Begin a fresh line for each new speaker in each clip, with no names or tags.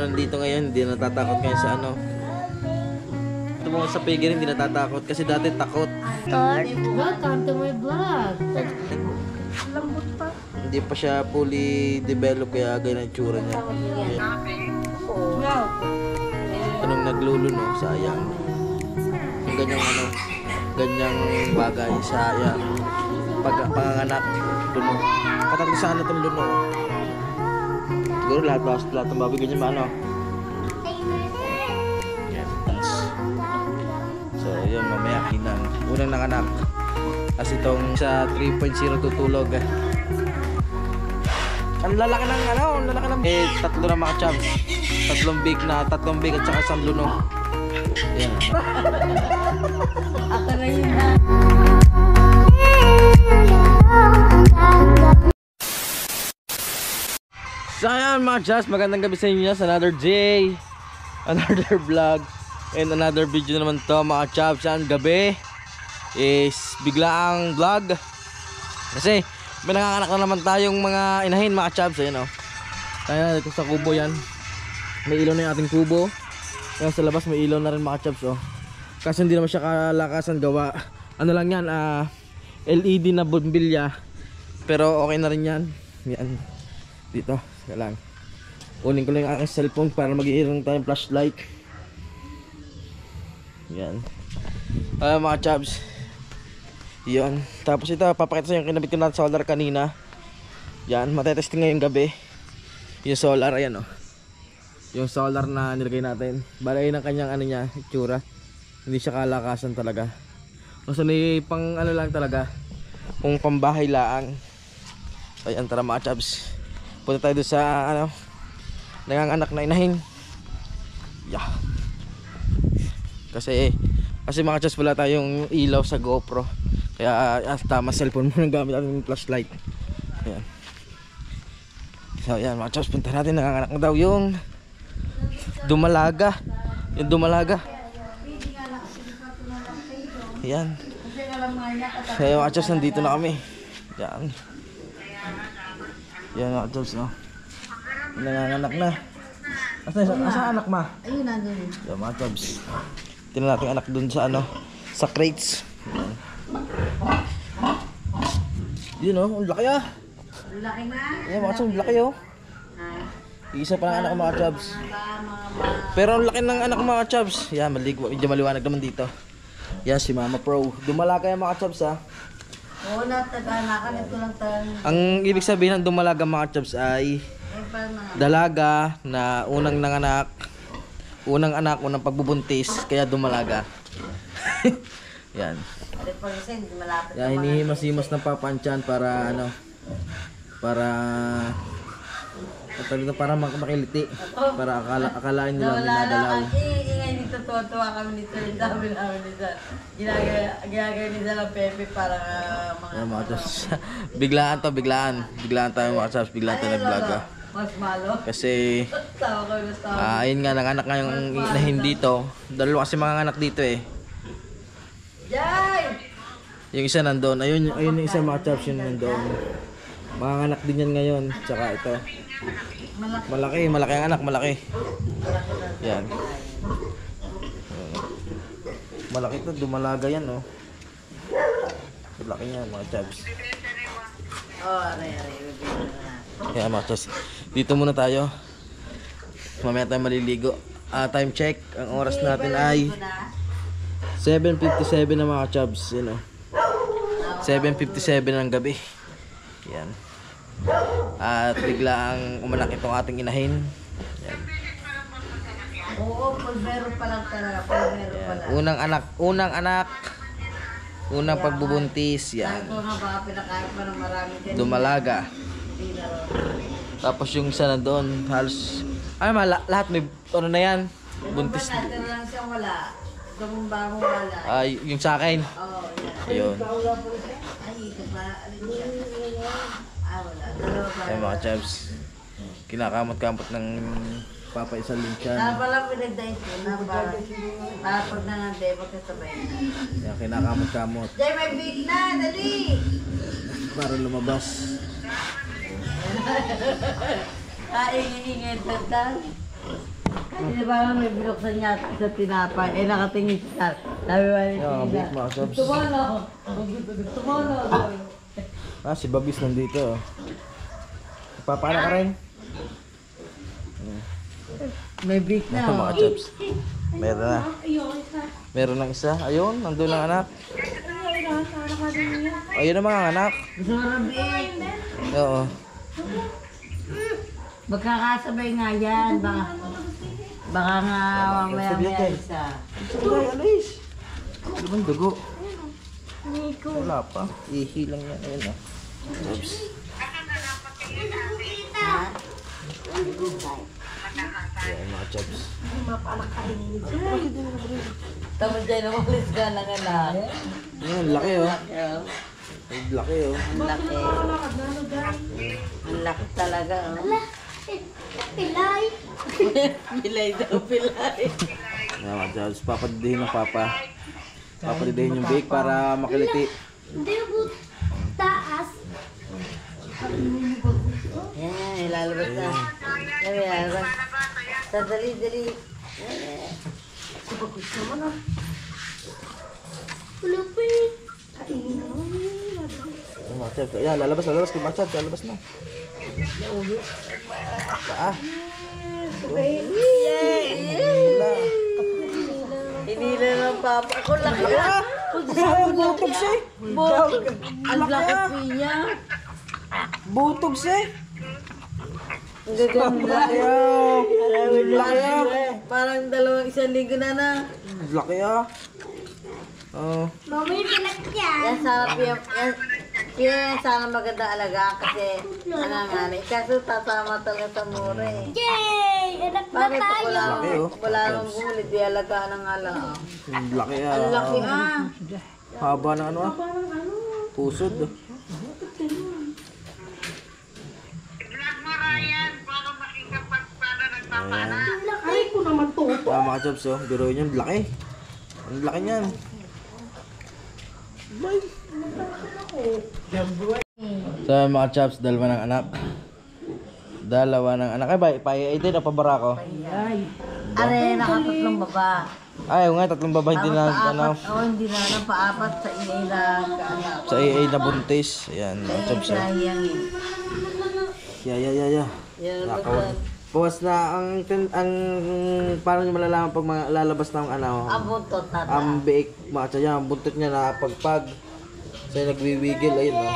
nandito ngayon, hindi na natatakot ngayon sa ano. Ito mo sa piggery, hindi natatakot kasi dati takot.
Welcome to my vlog.
Lambot pa.
Hindi pa siya fully developed kaya ganyan ang tsura niya. Anong naglulo no, sayang. Yung ganyang ano, ganyang bagay, sayang. Panganganak, luno. Patatlo sana itong luno. Siguro lahat ng baboy ganyan ano. So yun, mamaya hinang unang nanganak. Kasi itong sa 3.0 tutulog. Ang lalaki ng ano, ang lalaki ng tatlo na mga chubs. Tatlong big at saka isang luno. Yan.
Ako na yun na.
So ayan mga chubs, magandang gabi sa inyo sa another day, another vlog, and another video na naman to mga chubs. Yan, gabi is biglaang vlog. Kasi may nanganganak na naman tayong mga inahin mga chubs. Ayan o. Kaya dito sa kubo yan. May ilaw na yung ating kubo. Kaya sa labas may ilaw na rin mga chubs o. Kasi hindi naman siya kalakasan gawa. Ano lang yan, LED na bombilya. Pero okay na rin yan. Yan. Dito. Kaya lang. Unin ko lang yung aking cellphone para mag-iirang tayong flashlight. Yan. Mga chubs. Yan. Tapos ito, papakita sa yung kinabit ko na solar kanina. Yan. Matetesting ngayong gabi. Yung solar, ayan o. Yung solar na nilagay natin. Balay ng kanyang ano niya, itsura. Hindi siya kalakasan talaga. Kasi may pang ano lang talaga. Kung pambahay laang. Ayan, tara mga chubs. Punta tayo doon sa ano, nanganganak na inahin. Yeah. Kasi mga chubs wala tayong ilaw sa GoPro. Kaya tama cellphone mo nang gamit natin yung flashlight. Ayan. So ayan mga chubs, punta natin. Nanganganak na daw yung dumalaga. Yung dumalaga. Ayan. So ayan mga chubs, nandito na kami. Ayan. Yan mga chubs, no? Nanganganak na. Asa anak ma?
Ayun na doon.
Yan mga chubs. Tingnan natin anak dun sa ano, sa crates. Yun o, ang laki ah.
Laki na.
Yan mga chubs, laki oh. Isa pa ng anak mga chubs. Pero ang laki ng anak mga chubs. Yan, medyo maliwanag naman dito. Yan si Mama Pro. Dumalaga yung mga chubs ha.
Oo, natag-anakan. Ito lang tayo.
Ang ibig sabihin ng dumalaga mga chubs ay dalaga na unang nanganak, unang anak, unang pagbubuntis, kaya dumalaga. Yan. Yan, hinihimas-himas ng papansyan para ano, para makiliti, para akalain nila minagalaw.
Ingay dito, tuwa kami dito. Yung dami namin dito. Ginagaya nila ng pepe para mga
chubs. Biglaan tayo mga chubs, biglaan tayo nag-vlog.
mas malo.
Kasi ayun nga, nanganak nga yung inahin dito. Dalawa kasi mga anak dito eh.
Jai!
Yung isa nandoon, ayun yung isa mga chubs, yun nandoon. Mga anak din yan ngayon, tsaka ito. Malaki ang anak, malaki. Yan. Malaki ito, dumalaga yan oh. Malaki yan mga chubs.
Aray.
Kaya mga chubs, dito muna tayo. Mamaya tayo maliligo. Time check, ang oras natin ay 7:57 na mga chubs. Yan oh. 7:57 ng gabi. Yan. At bigla ang umanak itong ating inahin. Yan.
Oo, pulbero pa lang talaga. Pulbero pa lang.
Unang anak. Unang pagbubuntis. Yan.
Ito nga baka pinakain pa ng marami dyan.
Dumalaga. Tapos yung isa na doon, halos lahat may ano na yan. Buntis.
Yung natin lang siyang wala. Tumumba mo wala.
Ay, yung sa akin.
Oo, yan.
Ayun.
Ay, ito pa. Alin siya? Wala. Dalawa pa.
Ay mga chubs. Kinakamot-kamot ng Papa Isal Linchan.
Pala pinagdahit ko na para pag nangande, magkasabay na.
Yan, kinakamot-kamot.
Jay, may big na! Dali!
Para lumabas.
Ingay-ingay, tagdan. Hindi ba may binuksan niya sa tinapay. Eh, nakatingin siya. Sabi ba ni
Yeah, big
Tina,
mga chubs.
tumano.
Ah, si Babis nandito. Papana ka rin?
May break na.
Ito mga chubs. Meron na. Meron ng isa. Ayun, nandun ang anak. Ayun ang mga anak.
Gusto mo rabiin?
Oo.
Magkakasabay nga yan. Baka nga mamaya isa.
Ay, alis. Ano bang dugo? Wala pa. Ihi lang yan. Ayun ah. Chubs. Ayan mga chubs.
Tapos dyan umalis ka ng anak.
Ayan, laki oh. Ang laki oh.
Ang laki. Ang laki talaga. Oh.
Pilay.
Pilay daw, pilay.
Ayan mga chubs. Papadidihin ng papa. Papadidihin yung bake para makiliti.
Hindi mo taas.
Yan, ilalabas na. Yan, ilalabas. Dali.
Kulupin.
Ayan mga chubs. Ayan, lalabas. Kung mga chubs, lalabas na. Ah.
Hinila ng papa. Ako laki
Laki
na.
ah! Butog siya eh.
Ang laki niya.
Butog siya eh.
Ang gaganda.
Laki ah. Laki ah.
Parang 2 linggo na.
Laki ah. Oh.
Mami, pinak yan.
Yan sarap yan. Kaya sana maganda alagaan kasi nanganganay. Kaso tatama talaga sa mura eh.
Yay! Anak na
Bakit
tayo.
Laki, oh.
wala namang gulid, di alagaan ng ala.
Laki ah.
Ang laki ah.
Haba ng ano ah. Pusod.
Ay, ko naman to.
Mga chubs oh. Biruin yun. Laki. Ang laki niyan. So mga chubs, dalawa ng anak. Ay, paiay din o pabara ko?
Are, nakatatlong baba.
Ay, nga, tatlong babae hindi na, ano,
Oo, hindi na lang paapat sa inay na kaanak.
sa AA na buntis. Ayan, mga chubs oh.
Sayang eh.
Yeah.
Yan ang
Nakaw. Bawas na ang parang yung malalaman pag mga lalabas ng ano,
Ang buntot na
ang biik, mga chaya, ang buntot niya na pagpag. So nagwiwigil, ayun oh.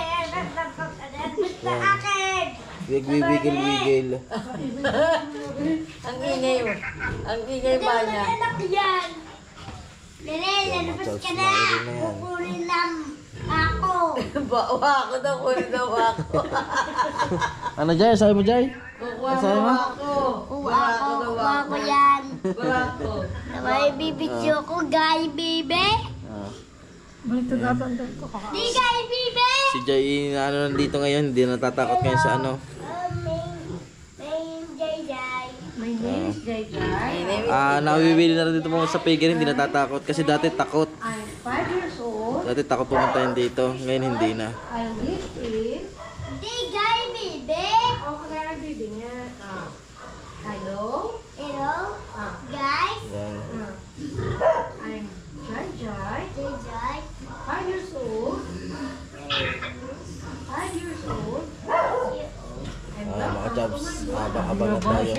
Wigil.
Ang ingay mo. Ang ingay ba niya?
Anak yan. Lele, lalabas ka na. Kukunin lang ako.
Bawa ako daw, kunin daw ako.
Ano Jay? Sabi mo Jay?
Kukuha
Asahin
mo
mo?
ako.
Uwa ko yan.
Bawa ako.
May bibidyo ko, guy, baby.
Ah.
Di, guy, baby.
Si Jay ano nandito ngayon, hindi natatakot ngayon sa ano.
My name is Jai Jai.
Nawiwili na rin dito pumunta sa piggery, hindi natatakot kasi dati takot.
I'm 5 years old.
Dati takot pumunta yun dito, ngayon hindi na.
I live in... Di, guy, baby. Oh, kaya baby niya. Hello? Hello? Guys?
Yan.
I'm Jai Jai. Jai Jai. 5 years old. 5 years old.
Mga chubs, abang-abang na tayo.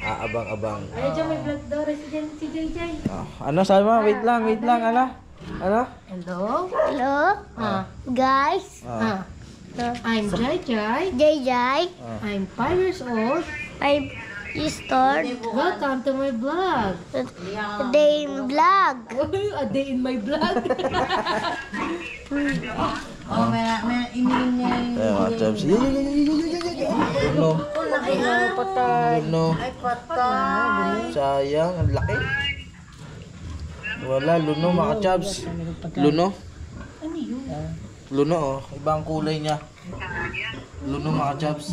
Abang-abang.
Ay, dyan may vlog daw. Resident si Jai Jai.
Ano sabi mo? Wait lang, ano? Ano?
Hello? Hello? Guys? I'm Jai Jai. Jai Jai. I'm 5 years old. You start? Welcome to my vlog. A day in vlog. A day in my vlog.
Oh, may iniin niya yung...
Ayan mga chubs. Luno.
Laki na, patay.
Luno.
Ay, patay.
Sayang, ang laki. Wala, luno mga chubs. Luno. Luno oh, ibang kulay niya. Luno mga chubs.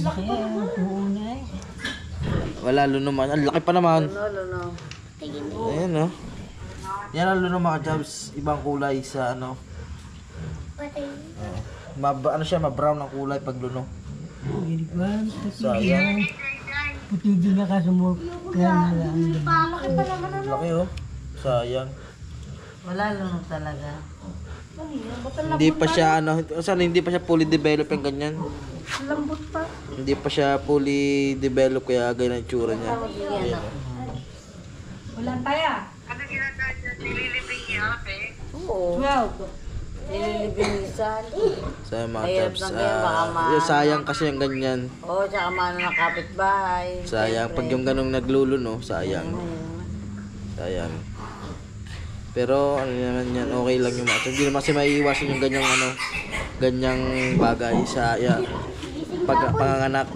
Wala, luno man. Ang laki pa naman.
Luno.
Ayan oh. Yan ang luno mga chubs. Ibang kulay sa ano. Ano siya, ma-brown ang kulay pag luno. Sayang.
Puti na kasumok. Kaya na lang.
Laki pa naman ano.
Laki oh. Sayang.
Wala lang talaga.
Hindi pa siya ano, sana hindi pa siya fully developed yung ganyan.
Lambot pa.
Hindi pa siya fully developed kaya ganyan ang tsura niya. Ayan, oh.
Wala tayo.
Oo.
12.
Nililibinisan.
Sa mga
Mahirap
tabs.
lang yan, baka
Yung sayang kasi yung ganyan.
Oo, tsaka mano ng kapitbahay.
Sayang. Pag yung ganong naglulo, no? Sayang. Sayang. Pero ano naman yan, okay lang yung mga tabs. Hindi naman kasi maiiwasan yung ganyang ano, ganyang bagay sa panganganak.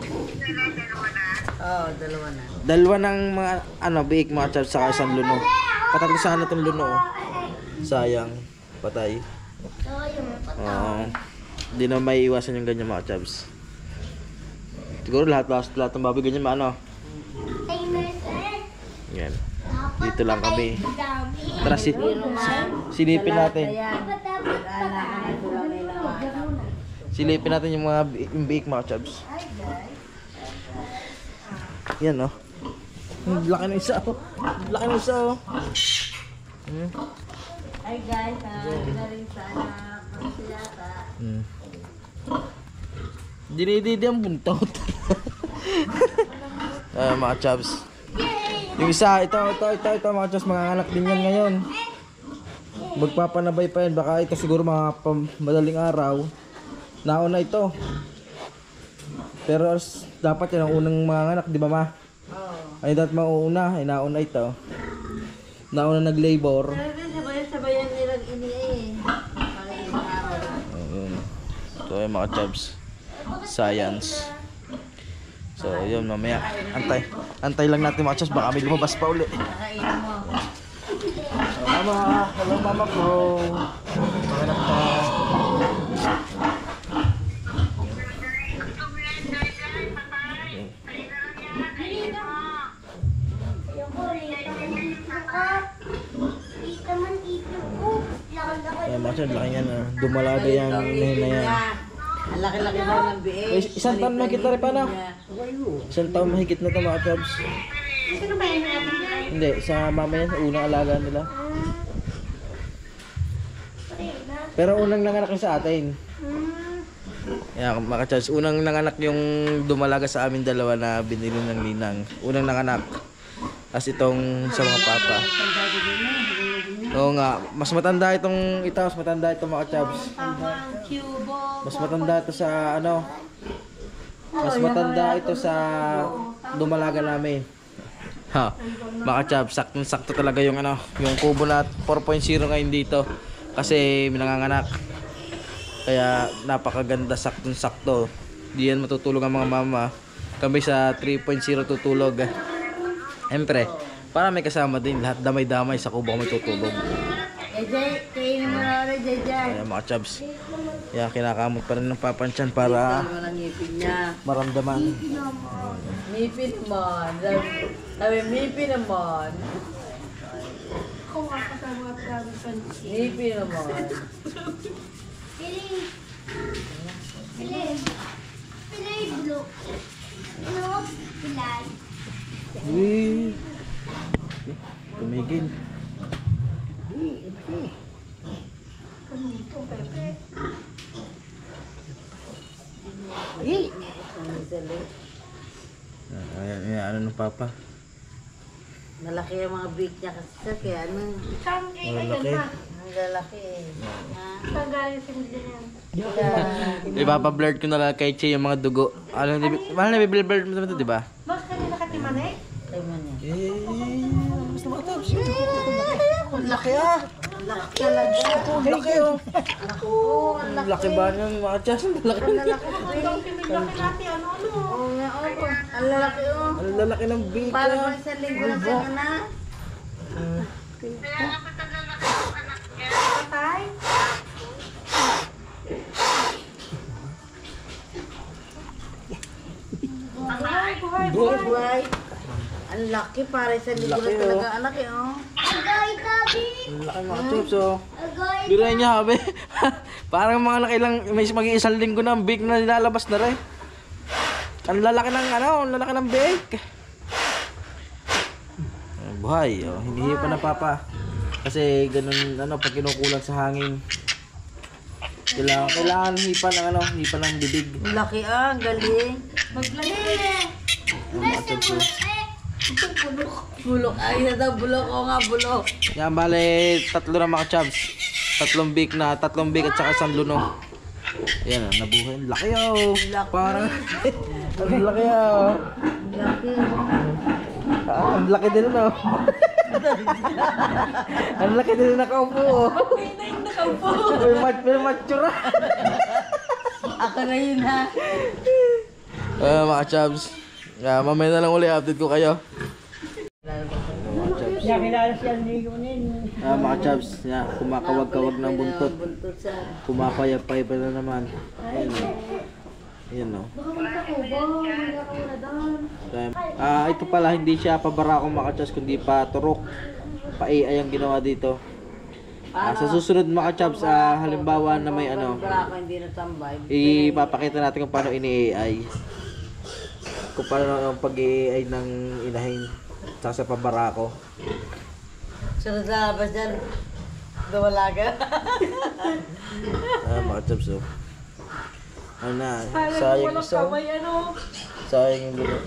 Oo, dalawa na.
Dalawa ng mga ano, biik mga tabs saka isang luno. Patatlo sana itong luno. Oh. Sayang. Patay. Oo. Hindi na may iwasan yung ganyan mga chabs. Siguro lahat ng baboy ganyan maano. Yan. Dito lang kami. Tara silipin natin. Silipin natin yung mga biik mga chabs. Yan oh. Laki ng isa oh. Laki ng isa oh.
Hi guys, galing sa anak. Magsiyata.
Dinididi ang buntot. Mga chabs. Yung isa, ito mga chabs, mga anak din yan ngayon. Magpapanabay pa yan, baka ito siguro mga madaling araw. Nauna ito. Pero dapat yan ang unang mga anak, di ba ma?
Oo.
Ay dapat mauuna, ay nauna ito. Nauna nag-labor.
Sabayan nilang ini eh.
So yung mga chabs, science. So yun mamaya, antay lang natin mga chabs, baka may lumabas pa uli.
Nakainin mo.
Mama, hello mama ko. Panganak ka. Ay, mga chabs, laki yan ah. Dumalaga yan, na yan.
Ang laki-laki daw ng biik.
Ay, isang taon mahigit na rin pa na. Isang taon mahigit na ito mga chabs.
Sino ba yung natin niya?
Hindi, sa mama yan, unang alaga nila. Pero unang nanganak yung sa atin. Yan, mga chabs, unang nanganak yung dumalaga sa amin dalawa na binili ng ninang. Unang nanganak. As itong sa mga papa. Oo nga, mas matanda itong mas matanda itong mga chabs. Mas matanda ito sa ano. Mas matanda ito sa dumalaga namin. Ha, mga chabs, saktong-sakto talaga yung ano, yung kubo na 4.0 ngayon dito. Kasi minanganganak. Kaya napakaganda, saktong-sakto. Di yan matutulog ang mga mama. Kami sa 3.0 tutulog. Siyempre, para may kasama din, lahat damay-damay sa kubo kami tutulog.
Jay, kainin mo na ulit, Jay.
Kaya mga chabs, kaya kinakamot pa rin ng papansyan para
Ano ang ngipin niya?
maramdaman.
Ngipin naman. Sabi, ngipin naman.
Kung ako sa mga travel
Ngipin naman.
Pilay blue. No, pilay.
Uy! Tumigil. Ayan, ano ng papa?
Malaki ang mga beak niya kasi kaya ano.
Saan eh, ayun
Malaki.
na.
Ang lalaki eh. Ha?
Saan galing si Miguel yan?
Ipapablurred ko na lang kay Che yung mga dugo. Ano, mahal na biblurred mo naman ito, di ba?
Mas kanina ka timanay?
Tayo mo niya.
Basta mga tabs. Ang laki ah!
Laki talaga.
Ang laki oh! Ang laki ba ng mga chas? Ang laki.
Ang lalaki ng
Ito ang pinilaki natin, ano?
Oo nga, oo. Ang lalaki oh.
Ang lalaki ng bika.
Para ba sa linggo na sa na?
Patay? Buhay.
Buhay. Ang laki para sa linggo
Laki,
na talaga. Ang laki oh.
Ang laki mga chips oh. Biruin niya habi. Parang mga nakailang, may mag-iisang linggo na ang bake na nilalabas na rin. Ang lalaki ng ano, ang lalaki ng bake. buhay. Oh, hinihiyo pa na papa. Kasi ganun ano pag kinukulang sa hangin. Kailangan hipan ng hipan ng bibig.
Laki ang galing.
Mga chops.
Bulok. Ay, na bulok. Oo nga, bulok.
Yan, bale, 3 na mga chops. 3 big at saka isang luno. Yan, nabuhay. Laki Parang, ang laki
Laki.
Ang laki din Ang laki din nakaupo. May matura.
Ako na yun ha.
Mga chops. Mamaya na lang uli update ko kayo. Mga chops, kumakawag-kawag ng buntot. Pumapayapay pa na naman. Ayan o. Ito pala hindi siya pabarako mga chops kundi pa turok. Pa-AI ang ginawa dito. Sa susunod mga chops, halimbawa na may ipapakita natin kung paano ini-AI. Kung paano ang pag-AI ng inahin sa pabarako.
Sunod sa labas dyan, dawalaga.
Mga chops sayang isa. Sayang yung gulo.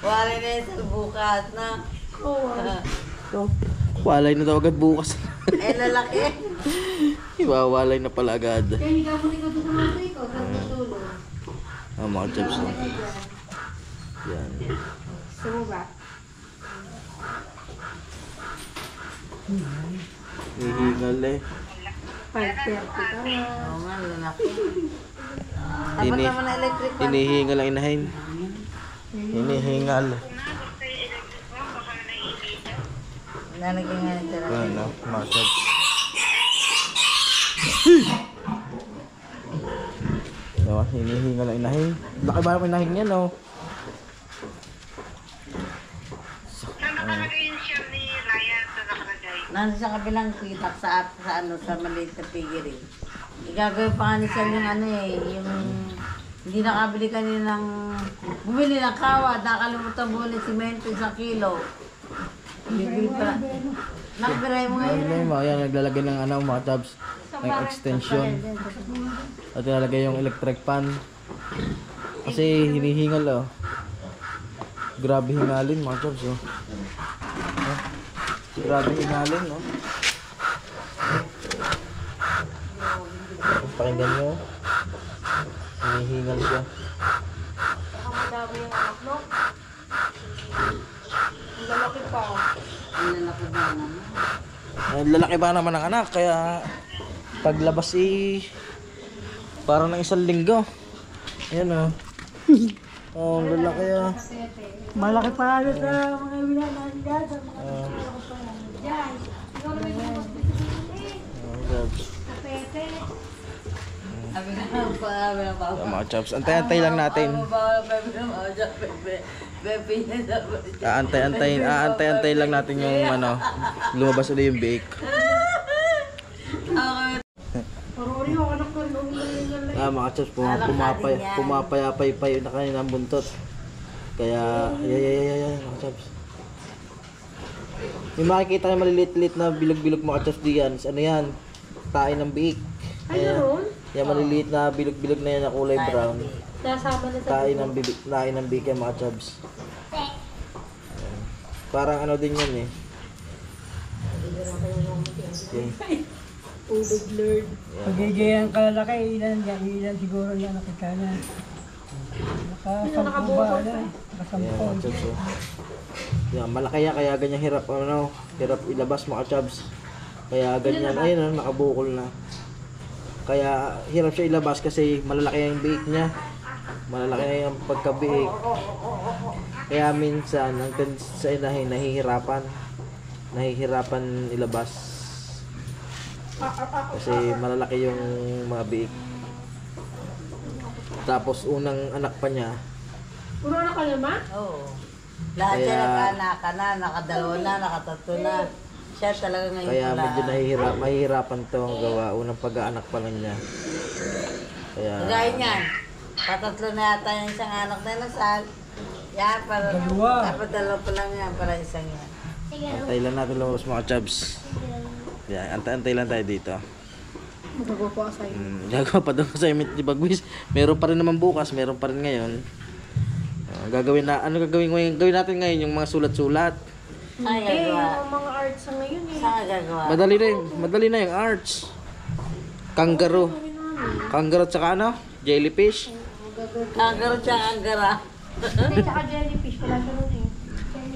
Walay na yun sa bukas na.
Walay na daw agad bukas.
Lalaki.
Iwawalay na pala agad.
Kaya higa mo ikaw doon sa mga ikaw, tulog.
Mga chops Yan.
Suba.
Hihingal
5:30 ka na.
Oo nga, lalaki. Dapat naman na electric fan.
Hinihingal ang inahin. Hinihingal.
Nalagyan nga nito.
Ano, mga chops. Diba? Hinihingal ang inahin. Laki ba ang inahin yan, no?
Nandun sa kabilang pitak sa maliit na piggery. Igagawin pa nga ni Sal yung yung hindi nakabili kanina ng bumili ng kawa, nakalimutan bumili simento 1 kilo. Bibili pa. Nakabiray mo ngayon.
Yan, naglalagay ng mga tabs ng extension. At nilalagay yung electric fan. Kasi hinihingal Grabe hingalin mga tabs Grabe hingalin Pakinggan nyo. Hinihingal siya.
Madami yung anak, no? Ang lalaki pa.
Ang lalaki ba naman?
Lalaki ba naman ang anak kaya paglabas parang ng 1 linggo. Ayan ang lalaki
Malaki pa rin sa mga binanaan dyan.
Mga chops, antay-antay lang natin. Antay-antay lang natin yung lumabas ulit yung biik. Mga chops, pumapayapay na kanina ang buntot. Kaya, mga chops. May makikita kayo maliliit-liit na bilog-bilog mga chops diyan. Ano yan? Tain ng biik. Yan maliliit na bilog-bilog na yan na kulay brown.
Nasama na sa
Tain ng biik yan mga chops. Parang din yan
Tubig Lord.
Pagiging kalalaki, ilan siguro yan nakita na. Nakasampu ba? Nakasampu.
Yan, chops, yan, malaki yan, kaya ganyan hirap ilabas mga chops. Kaya ganyan, ayun nakabukol na. Kaya hirap siya ilabas kasi malalaki yung biik niya. Malalaki na yung pagkabiik. Kaya minsan, hanggang sa inahin, nahihirapan ilabas. Kasi malalaki yung mga biik. Tapos unang anak pa niya.
Puro anak ka naman?
Oo. Lahat siya nag-anak na, nakadalawa na, nakatatlo na. Siya talaga ngayon
Kaya medyo mahihirapan to ang gawa. Unang pag-aanak pa lang niya. Kaya
Kagaya niyan. Patatlo na yata yung isang anak na nasal. Yan, para dapat dalawa pa lang yan, para isang yan.
Antay lang natin lumabas mga chubs. Yan, antay lang tayo dito.
Gagawa po ako sa'yo.
Gagawa pa daw sa imit ni Bagwis. Meron pa rin naman bukas, meron pa rin ngayon. Gagawin natin ngayon yung mga sulat-sulat.
Ay,
Eh,
gagawa.
yung mga arts sa ngayon eh.
Saan gagawa?
Madali na yung arts. Kangaroo. Kangaroo at saka ano? Jellyfish.
Kagaro siya, anggara.
Hindi, tsaka jellyfish. Wala ganun eh.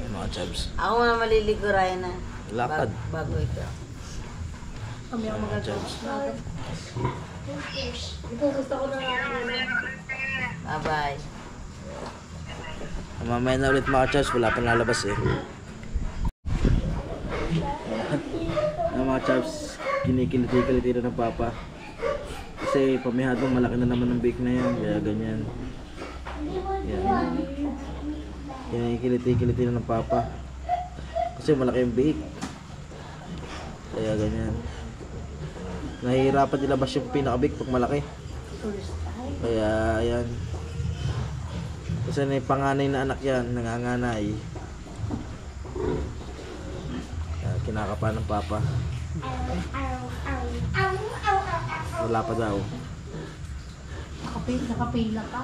Mga chubs.
Ako na maliligo rin na.
Lakad.
Bago ito.
Kami ako
Mga
magagawa.
chubs.
Ito gusto ko na
Bye-bye.
Mamaya na ulit mga chubs. Wala pa nalabas eh. Mga chubs. Kinikiliti na ng papa. Kasi pamihadong malaki na naman ng bake na yan. Kaya ganyan. Yan. Kinikiliti na ng papa. Kasi malaki yung bake. Kaya ganyan. Nahihirapan ilabas yung pinaka-bake pag malaki. Kaya ayan. Kasi na yung panganay na anak yan, nanganganay. Kaya kinakapa ng papa. Wala pa daw.
Nakapila ka.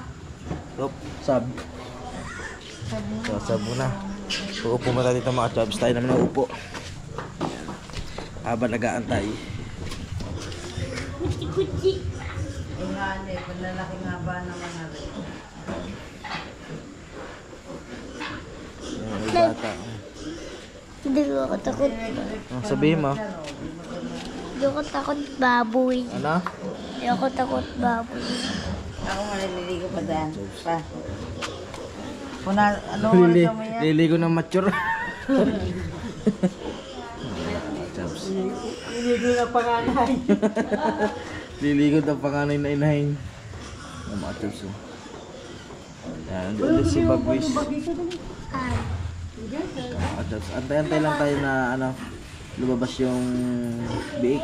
Yup, sab. So, sab muna. Uupo muna dito mga chubs. Tayo naman ang upo. Habang nag-aantay.
Eh nga, hindi. Panlalaki nga ba naman na rin?
Yung bata.
Hindi ako takot.
Sabihin mo.
Hindi ako takot baboy.
Ano?
Hindi ako takot baboy.
Ako maliligo pa dyan. Pa. Puna, ano oras mo yan?
Liligo ng mature.
Inigo na panganay.
Liligo ng panganay na inahin. Ang mga chubs. Yan, doon si Bagwis. Mga chubs. Antay-antay lang tayo na ano, lumabas yung biik.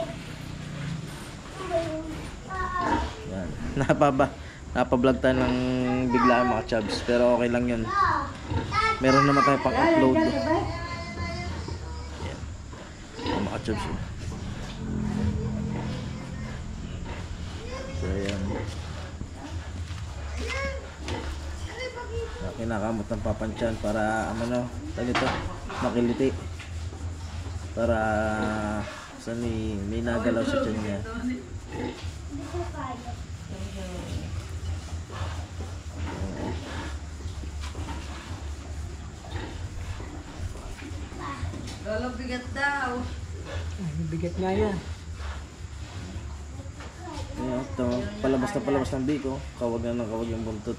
Yan. Napablog tayo ng biglaan mga chubs. Pero okay lang yun. Meron naman tayo pang-upload. Yan. Ang mga chubs. So yan. Kinakamot ng papansyan para ano, tawag ito, makiliti. Para may nagalaw sa tiyan niya.
Lolo, bigat daw.
Bigat nga yan.
Ayan, ito, palabas ng biko. Kawag na ng kawag yung buntot.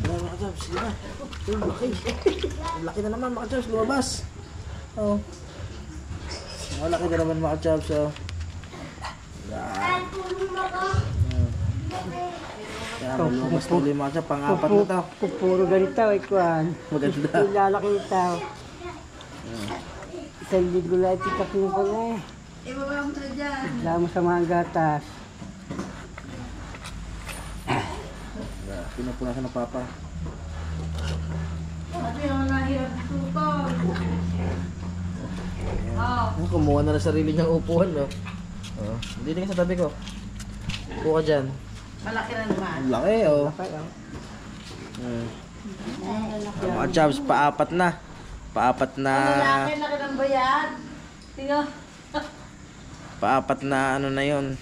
Wala mga jobs, di ba? Ito, laki. Laki na naman mga jobs, lumabas. Oo. Malaki na naman mga jobs, oh. Kaya may lumabas na ulit mga jobs, pang-apat na to.
Kung puro ganito, ikuan.
Maganda.
Ilalaki ito. Isang linggo lang itikapin ko na eh.
Ibaba mo na dyan.
Wala mo sa mga gatas.
Pinupunasan ng papa.
Pati naman nahirap tutol. Oh.
Kumuha na ng sarili niyang upuan, no? Oh, hindi din sa tabi ko. Upo ka dyan.
Malaki na naman.
Ang laki, oh. Mga jobs, paapat na. Paapat na...
Malaki, laki ng bayad. Tingnan.
Paapat na ano na yun.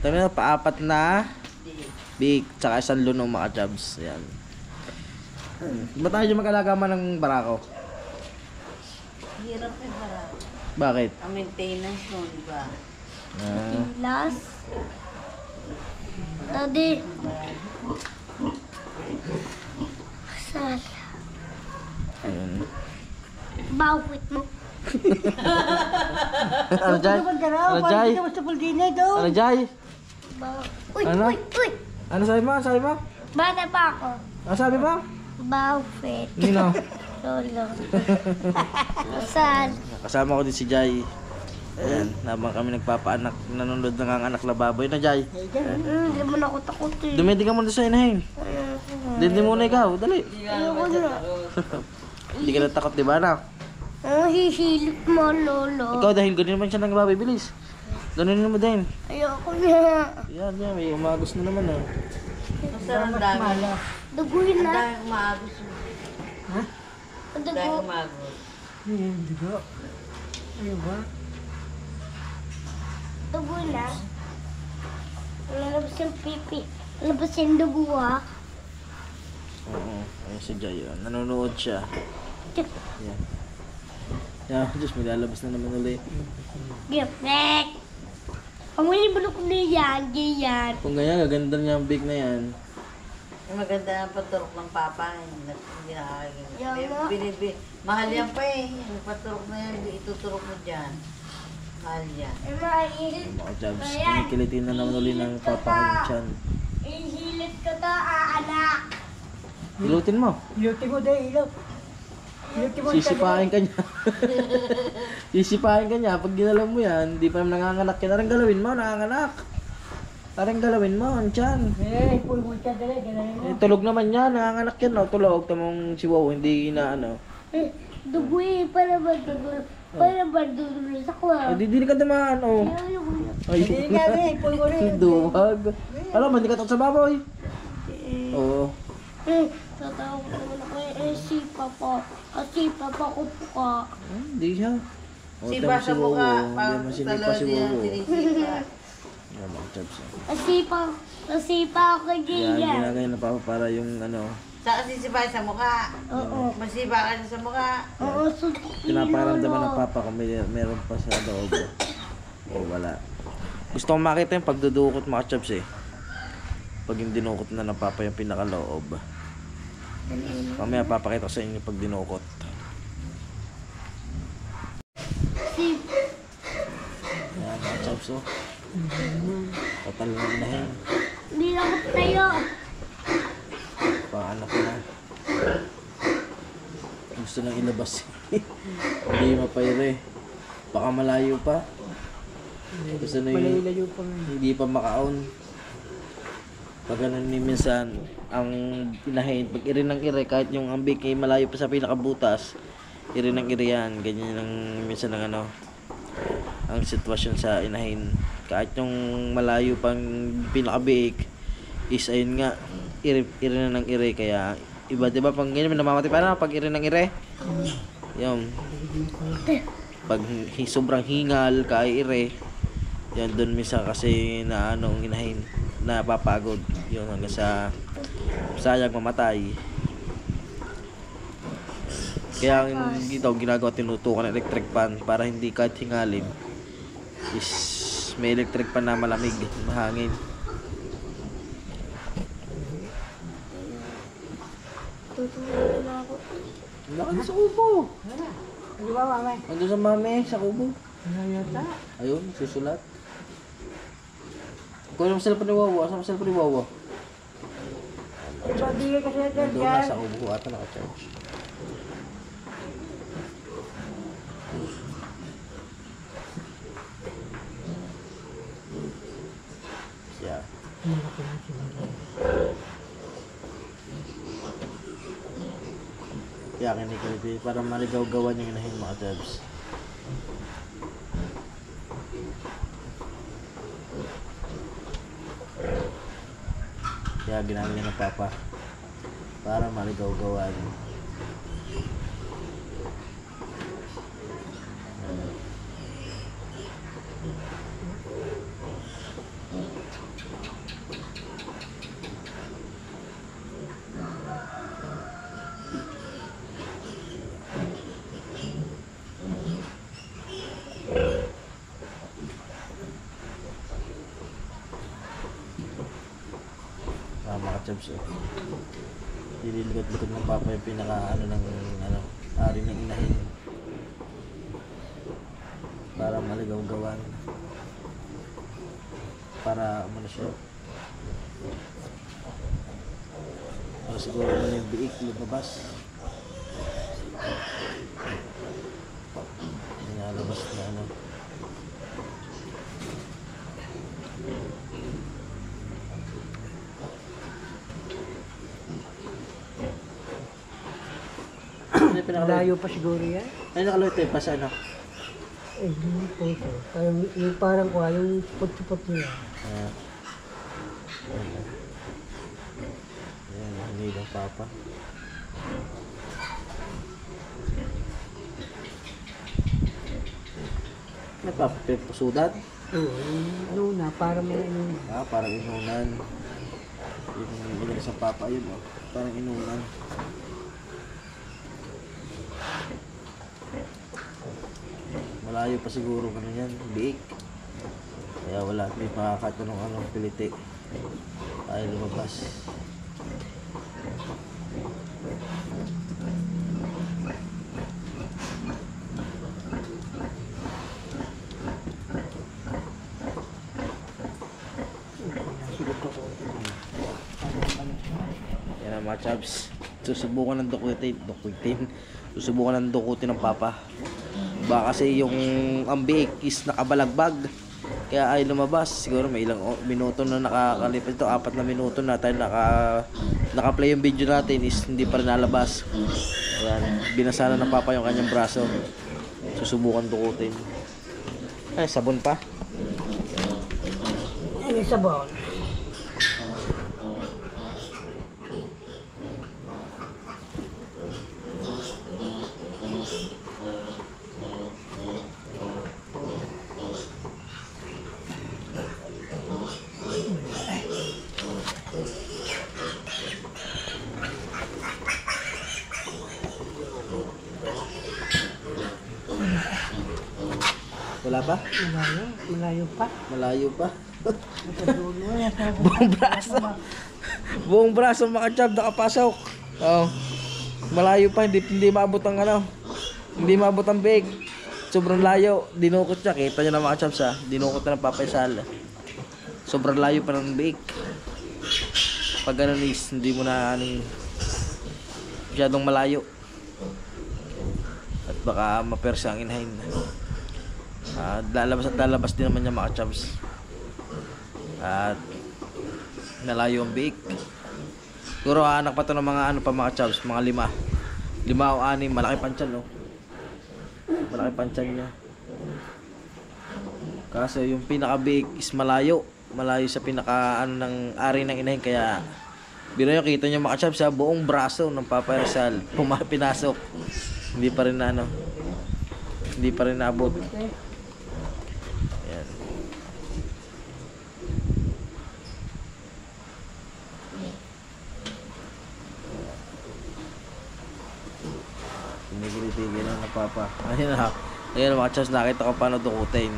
Tama na, paapat na... Big, tsaka isang luno mga jobs. Ayan. Ba't tayo mag-alaga man ng barako?
Hirap eh para.
Bakit?
Ang maintenance mo, di ba?
Last. Daddy. Sal.
Ayun.
Bawit mo.
Ano, Jai? Ano, Jai?
Hindi naman sa puldina ito.
Ano, Jai?
Uy,
Ano?
uy.
Ano sabi mo? Sabi mo?
Bata pa ako.
Ano sabi mo?
Bawit.
Nino?
Lolo. Sal.
Kasama ko din si Jai. Ayan, naman kami nagpapaanak, nanonood ng ang anak na baboy na Jay.
Hindi mo na ako takot eh.
Dumidi ka muna sa inahin. Dindi muna ikaw, dali.
Ayoko na.
Hindi ka natakot, di ba anak?
Hihilit mo, lolo.
Ikaw dahil ganun naman siya ng baboy, bilis. Ganun mo din.
Ayoko na.
Yan, may umagos na naman oh.
Masarap ang dami.
Duguin
Ang
na.
dami umagos.
Ang
Ang dami
dugo.
umagos.
Hindi ko. Ano ba?
Duguin na. Lalabas yung pipi. Lalabas yung dugo ha.
Oo, ayun si Jay oh. Nanonood siya. Yan. Yan, Diyos, may lalabas na naman ulit.
Gipek. Ang muli bulok na yan. Ganyan.
Kung ganyan, gaganda niya ang big na yan.
Yung maganda ang paturok ng papa. Hindi nakakagin.
Yan nga.
Mahal yan pa eh. Yung paturok na yan, ituturok mo dyan. Mahal yan.
Ay, mahilit.
Mga jobs, kinikilitin na naman ulit ng papakong tiyan.
Ihilit ko to, anak.
Ilutin mo.
Iluti mo dahil ilot. Iluti mo
Sisipain ka niya. Sisipain ka niya. Pag ginalaw mo yan, hindi pa naman nanganganak yan. Tarang galawin mo, nanganganak. Tarang galawin mo, ang tiyan.
Eh, pulmon ka dali. Ganun mo.
Eh, tulog naman yan, nanganganak yan. No? Tulog, tamang si Wow, hindi na ano.
Dugo eh, para ba dugo? Para ba dugo sa kwa?
Eh, di ka naman, oh. Ay,
Hindi nga rin, pulmon rin.
duwag. Alam mo, hindi ka sa baboy. Oo.
Tatawag naman ako si Papa. Kasi Papa ko po ka.
Hindi siya. Oh,
Sipa
tama
sa
Wow,
mukha.
oh. Hindi mo sinipa si Wow.
Sinisipa.
Yan, mga jobs.
Kasi pa ako
Yan,
ganyan.
ginagaya na pa para yung ano.
Saka sisipa sa mukha.
Oo.
Masipa ka sa mukha.
Oo, so
Pinaparamdaman ng papa kung meron pa sa loob. O wala. Gusto kong makita yung pagdudukot mga chops eh. Pag yung dinukot na ng papa yung pinakaloob. Mamaya papakita ko sa inyo pag dinukot.
Si
Yan mga chops oh. Total na inahin.
hindi na ako tayo.
Paanak na. Gusto nang ilabas. Hindi mapayre. Baka malayo pa. Gusto na yung
Malayo pa.
hindi pa makaon. Pag ganun ni minsan, ang inahin, pag iri ng ire, kahit yung ambik ay malayo pa sa pinakabutas, iri ng ire yan. Ganyan ang minsan ng ano, ang sitwasyon sa inahin. Kahit yung malayo pang pinakabik, is ayun nga, ire na ng ire. Kaya iba, diba pag ganyan, namamatay pa na pag ire ng ire. Yung pag sobrang hingal kay ire, yan doon minsan kasi na ano ang inahin, napapagod yun hanggang sa sayang mamatay. Kaya dito ginagawa, tinutukan ng electric fan para hindi kahit hingalin is may electric fan na malamig, mahangin.
Tutulog na ako.
Lakad sa kubo.
Ano ba, mama?
Ando sa mami sa kubo.
Ano yata?
Ayun, susulat. Kung yung cellphone ni Wawa, saan ang cellphone ni Wawa?
Diba, di ka kasi natin
Doon
dyan.
nasa kubo ata naka-charge. Yeah. Kaya kinikilipi para maligaw-gawan yung inahin mga tabs. Kaya ginamit niya ng papa para maligaw-gawan. Mga chabs oh. Nililigot-likot ng papa yung pinaka ano ng ano, ari ng inahin para maligaw-gawan, para ano siya, para siguro man yung biik lumabas, nilalabas na ano.
Layo pa siguro yan.
Ay, nakaluto pa sa ano?
Eh, hindi po ito. Yung parang kuha, yung puti-puti niya.
Ayan, hindi lang papa. Nagpapapusudan?
Oo, yung ano na, parang mga ano.
Parang inunan. Yung ilang sa papa yun, oh. Parang inunan. Malayo pa siguro ano yan, biik. Kaya wala, may makakatanong anong piliti. Ay lumabas. Yan ang mga chabs. Susubukan ng dukutin. Susubukan ng dukutin ng papa. Baka kasi yung ambiik is nakabalagbag. Kaya ay lumabas. Siguro may ilang minuto na nakakalipas ito. 4 na minuto na tayo naka-play yung video natin is hindi pa rin nalabas. Ayan. Binasala ng papa yung kanyang braso. Susubukan dukutin. Ay, sabon pa.
Ano yung sabon?
Wala pa?
Malayo pa.
Malayo pa.
Dulo yan.
Buong braso. Buong braso mga chab nakapasok. Oh. Malayo pa, hindi maabot ang ano. Hindi maabot ang big. Sobrang layo. Dinukot niya. Kita niyo na mga chab sa. Dinukot na ng papaysal. Sobrang layo pa ng big. Pag ganun is, hindi mo na masyadong malayo. At baka mapersa ang inahin. Lalabas din naman niya mga chubs. At nalayo ang biik. Siguro anak pa to ng mga ano pa mga chubs, mga 5 o 6, malaki pansyan no. Malaki pansyan niya. Kasi yung pinaka biik is malayo sa pinaka ano ng ari ng inahin, kaya biro nyo kita nyo mga chubs sa buong braso ng Papa Rizal pinasok. Hindi pa rin na ano. Hindi pa rin naabot. Ayan. Tigil lang na papa. Ayun na. Ayun mga chas, nakita ko paano dukutin.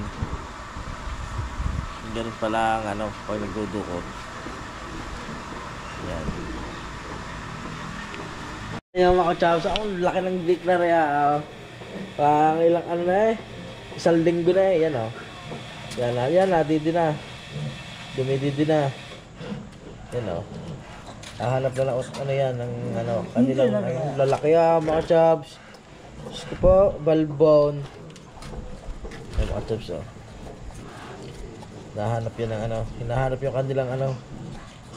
Ganun pala ang ano, pag nagdudukot. Ayan. Ayan mga chas, ang laki ng dick na rin. Pang ilang ano na eh. Isang linggo na eh. Yan o. Yan na. Didi na. Dumididi na. Yan o. Nahanap na lang ano yan. Ang ano. Kanilang lalaki mga chubs. Diyos ko po. Balbon. Yan mga chubs o. Nahanap yan ng ano. Hinahanap yung kanilang ano.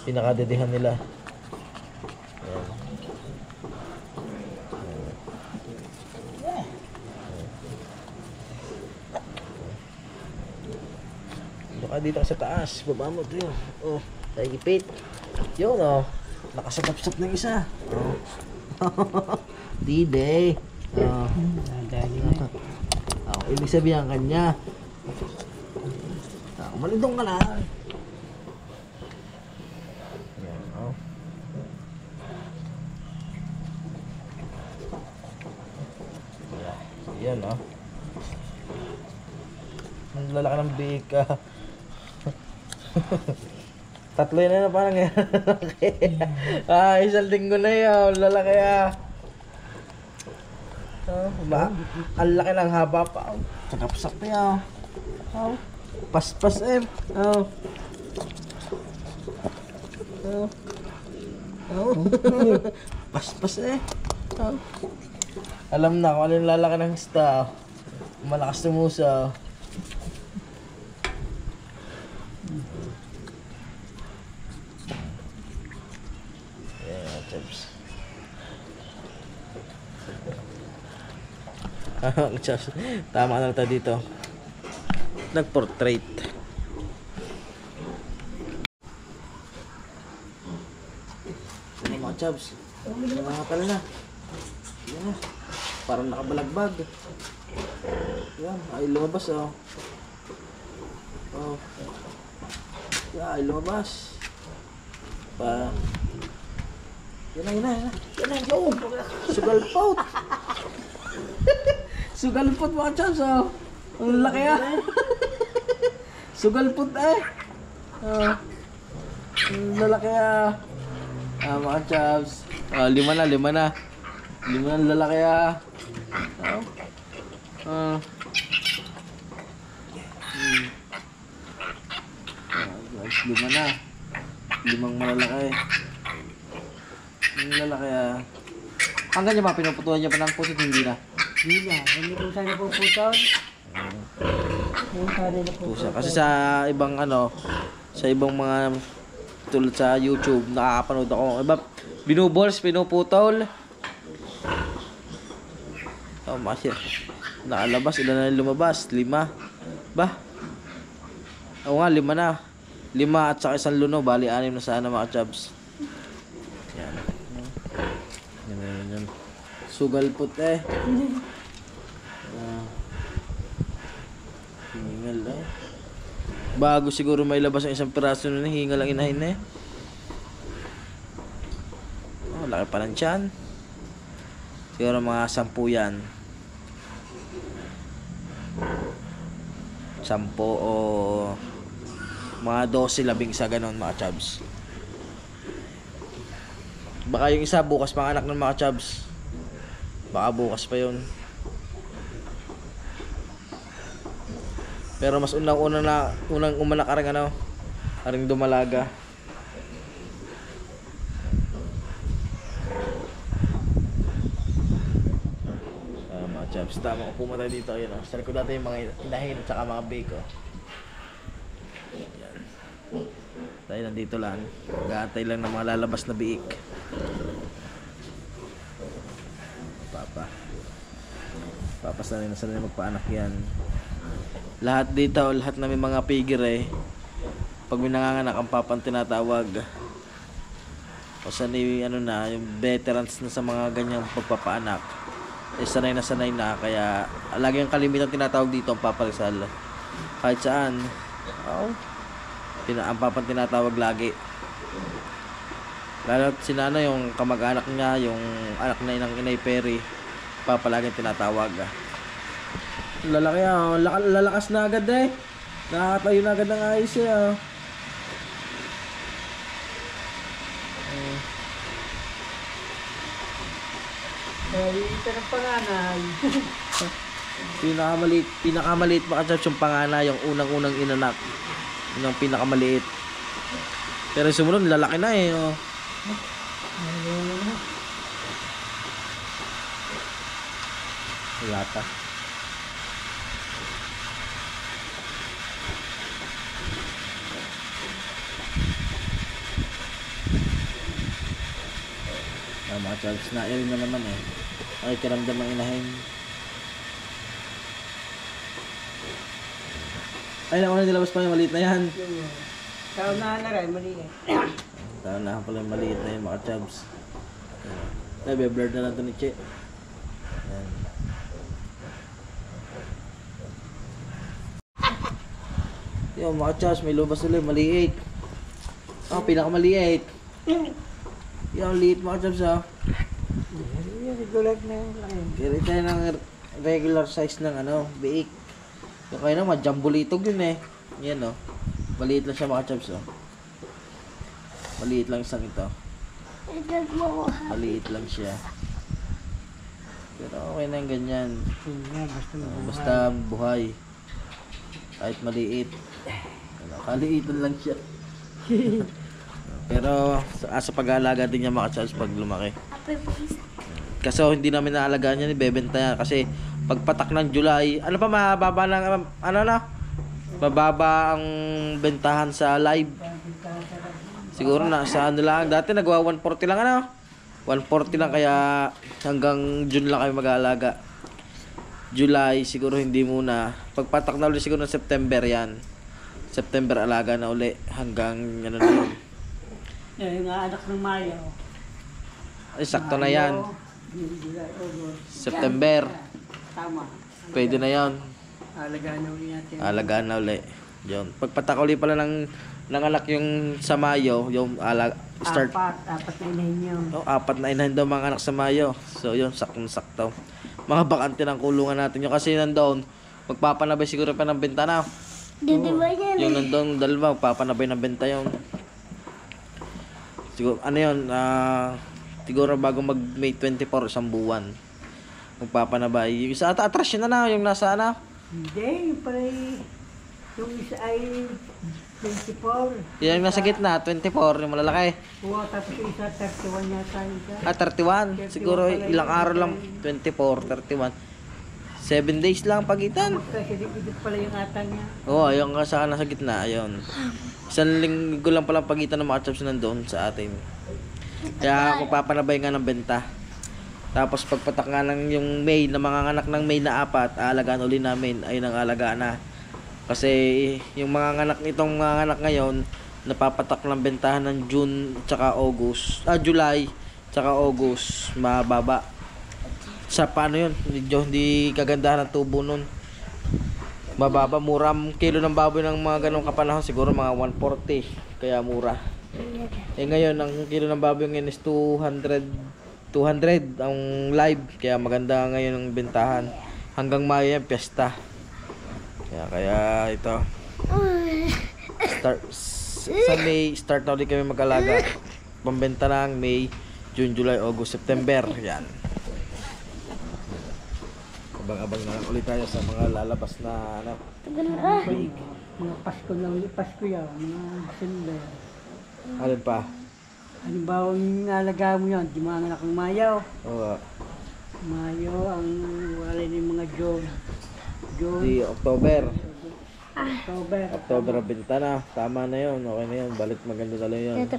Pinakadidihan nila. Yan. Dito ka sa taas, baba mo ito yun. Oh, tayo gipit. Yun oh, nakasatap-sap ng isa. Oh. D-Day. Oh. Oh, ibig sabihin ang kanya. Oh, malindong ka na. Yan oh. Yan oh. Ang lalaki ng bika. Tatlo yun na parang yan. Isang linggo na yun. Lalaki ang laki ng haba pa. Sakap-sak na yan. Paspas eh. Paspas eh. Alam na kung ano yung lalaki ng ista. Malakas tumusa. Tama na tayo dito. Nag-portrait. Ano mga chabs? Nakakapala na. Yan. Parang nakabalagbag. Yan. Ay lumabas oh. Oh. Yan. Ay lumabas. Pa. Yan na. Yan na. Oh. Sugalpot. Sugalpot mga chabs oh. Ang laki ah. Sugalpot eh. Oh. Ang lalaki ah. Mga chabs. Lima na. Lima na ang lalaki ah. Guys, lima na. Limang malalaki. Ang lalaki ah. Hanggang niya ba pinuputuhan niya pa ng pusit? Hindi na.
Hindi ko sana puputol.
Pusa. Kasi sa ibang sa ibang mga tulad sa YouTube, nakakapanood ako. Iba, binubols, pinuputol. Oh, masya. Nakalabas, ilan na lumabas? 5. Ba? Oo nga, 5 na. 5 at saka isang luno, bali 6 na sana mga chabs. Yan. Yan. Sugalpot eh. Hingal eh. Bago siguro may labas ang isang piraso nun, hingal ang inahin eh. Oh, laki pa ng tiyan. Siguro mga 10 yan. 10 o mga 12, 11 ganon mga chabs. Baka yung isa bukas pang anak ng mga chabs. Baka bukas pa yun. Pero mas unang umanak arang aring dumalaga. Mga chabs, tama ko pumatay dito. Ayun oh. Sa likod natin yung mga inahin at saka mga bake oh. Yan. Tayo nandito lang. Mag-aantay lang ng mga lalabas na biik. Papas na rin na sana magpaanak yan. Lahat dito, lahat na may mga figure pag may nanganganak ang papang tinatawag. O sanay yung veterans na sa mga ganyang pagpapaanak. Sanay na kaya lagi ang kalimitan tinatawag dito ang Papa Rizal. Kahit saan. Ang papang tinatawag lagi. Lalo sinana yung kamag-anak niya, yung anak na ng Inay Perry, papalaging tinatawag. Lalaki lalakas na agad eh. Nakakatayo na agad ng ayos eh.
Ito ng panganay.
Pinakamaliit mga chabs yung panganay, yung unang inanak. Yun ang pinakamaliit. Pero yung sumunod, lalaki na eh. Lata. Mga chabs, na-air na naman eh. Ay, kiramdam ang inahin. Ay, nauna nilabas pa yung maliit na yan.
Kaunahan na rin, mali eh.
Kaunahan pala yung maliit na yung mga chabs. Ay, be-blurred na lang ito ni Che. Yan. Yung mga chabs, may lubas ulit, maliit. Oh, pinakamaliit. Yung liit mga chabs oh.
Gulat na lang.
Kaya tayo ng regular size ng biik. Yung kaya naman, jumbo litog yun eh. Yan oh. Maliit lang siya mga chabs oh. Maliit lang isang ito. Maliit lang siya. Pero okay na yung ganyan. Basta buhay. Kahit maliit. Kaliitan lang siya. Pero sa pag-aalaga din niya mga chabs pag lumaki. Kasi hindi namin naalagaan yan, ibebenta yan. Kasi pagpatak ng July, mababa ng, mababa ang bentahan sa live. Siguro na sa lang, dati nagwa 140 lang 140 lang, kaya hanggang June lang kami mag-aalaga. July, siguro hindi muna. Pagpatak na ulit siguro ng September yan. September alaga na uli hanggang ano na yun.
Yung anak ng Mayo.
Ay, sakto na yan.
July, August.
September.
Tama.
Pwede na yan.
Alagaan na ulit natin.
Alagaan na uli. Yun. Pagpatak uli pala ng anak yung sa Mayo, yung start.
Apat na inahin yun.
Oh, 4 na inahin daw mga anak sa Mayo. So yun, sakto. Mga bakante ng kulungan natin yun. Kasi nandoon, magpapanabay siguro pa ng benta na.
Dito ba yan?
Yung nandoon, dalawa, magpapanabay ng benta yun. Siguro, ano yun, siguro bago mag May 24, isang buwan. Magpapanabay. Yung isa ata, atras yun na, yung nasa ano.
Hindi, yung pala yung isa ay 24.
Yung nasa gitna, 24, yung malalaki.
Oo, tapos yung isa 31 yata yung isa.
31. Siguro ilang araw lang, 24, 31. 7 days lang pagitan.
Kasi dito pala yung ata niya.
Oo, yung sa nasa gitna, ayun. Isang linggo lang pala pagitan ng mga chops nandoon sa atin. Kaya magpapanabay nga ng benta. Tapos pagpatak nga ng yung May, na mga anak ng May na 4, aalagaan uli namin, ay nang-alagaan na. Kasi yung mga anak nitong mga anak ngayon, napapatak ng bentahan ng June tsaka August, July tsaka August, mababa. Sa paano yun, hindi kagandahan ng tubo nun. Mababa, mura ang kilo ng baboy ng mga ganong kapanahon, siguro mga 140, kaya mura. Eh ngayon, ang kilo ng baboy ngayon is 200 ang live, kaya maganda ngayon ang bentahan. Hanggang Mayo yan, piyesta. Kaya ito. Sa May, start na ulit kami mag-alaga. Pambenta na ang May, June, July, August, September. Yan. Abang-abang na ulit tayo sa mga lalabas na ano.
Mga Pasko na ulit, Pasko yan, mga December.
Alin pa?
Halimbawa yung alaga mo yan, di mga anak ng Mayo.
Oo.
Mayo, ang wala na yung mga June.
Di October.
October.
October ang benta na. Tama na yun. Okay na yun. Balik maganda talaga yun.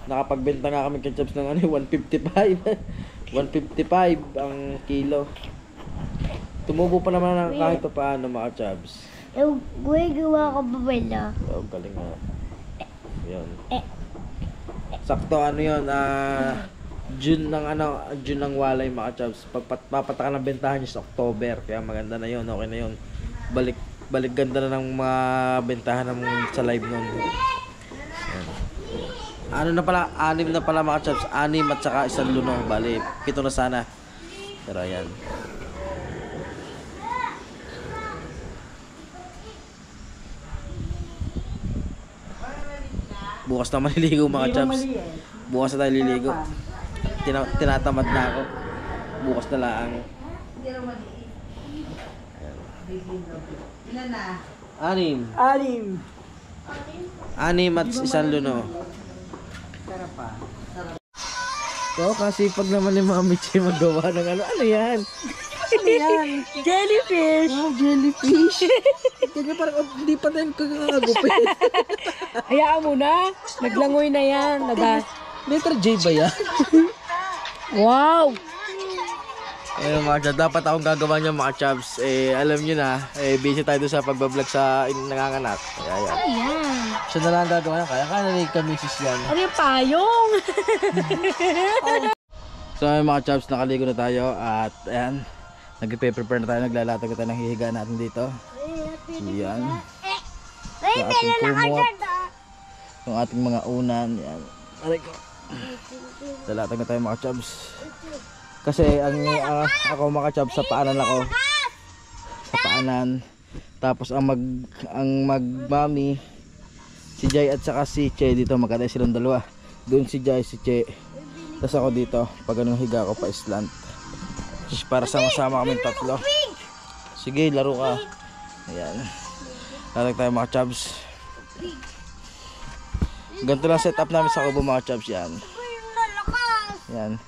Nakapagbenta nga kami ketchups ng ano, 155. 155 ang kilo. Tumubo pa naman ng kahit pa paano mga chubs.
Gawa ka ba ba?
Oh, galing nga. Yun. Sakto ano yun, June ng walay mga chubs. Papatakan ng bentahan niya sa October. Kaya maganda na yun, okay na yun. Balik ganda na ng mga bentahan ng sa live nun. Ayan. Ano na pala, 6 na pala mga chubs. 6 at saka isang luno. Bali, 7 na sana. Pero ayan. Bukas na maliligo mga chubs. Bukas na tayo liligo. Tinatamad na ako. Bukas na lang.
Ilan na?
6 at isang luno.
Sarap pa.
So, kasi pag naman ni Mami Che magawa ng ano yan?
Jellyfish!
Oh, jellyfish! Kaya parang hindi pa tayo kagagupit.
Hayaan mo na. Naglangoy na yan.
Letter J ba yan?
Wow!
Ayun mga chubs, dapat akong gagawa niya mga chubs. Alam nyo na, busy tayo doon sa pagbablog sa nanganganak. Kaya yan.
Ayan.
Siya na lang gagawa niya, kaya narinig kami sis yan.
Ano yung payong?
So ayun mga chubs, nakaligo na tayo at ayan, nag-prepare na tayo, naglalatag na tayo ng hihiga natin dito. Yan. Yung ating kumot, yung ating mga unan, yan. Aray ko. Lalatag na tayo mga chubs. Kasi ako mga chubs, sa paanan ako. Sa paanan. Tapos ang magmami, si Jai at saka si Che dito, magkatay silang dalawa. Doon si Jai, si Che. Tapos ako dito, pag anong higa ko pa islant. Para sama-sama kami tatlo. Sige, laro ka. Ayan. Lalag tayo mga chubs. Ganito lang setup namin sa kubo mga chubs yan. Yan.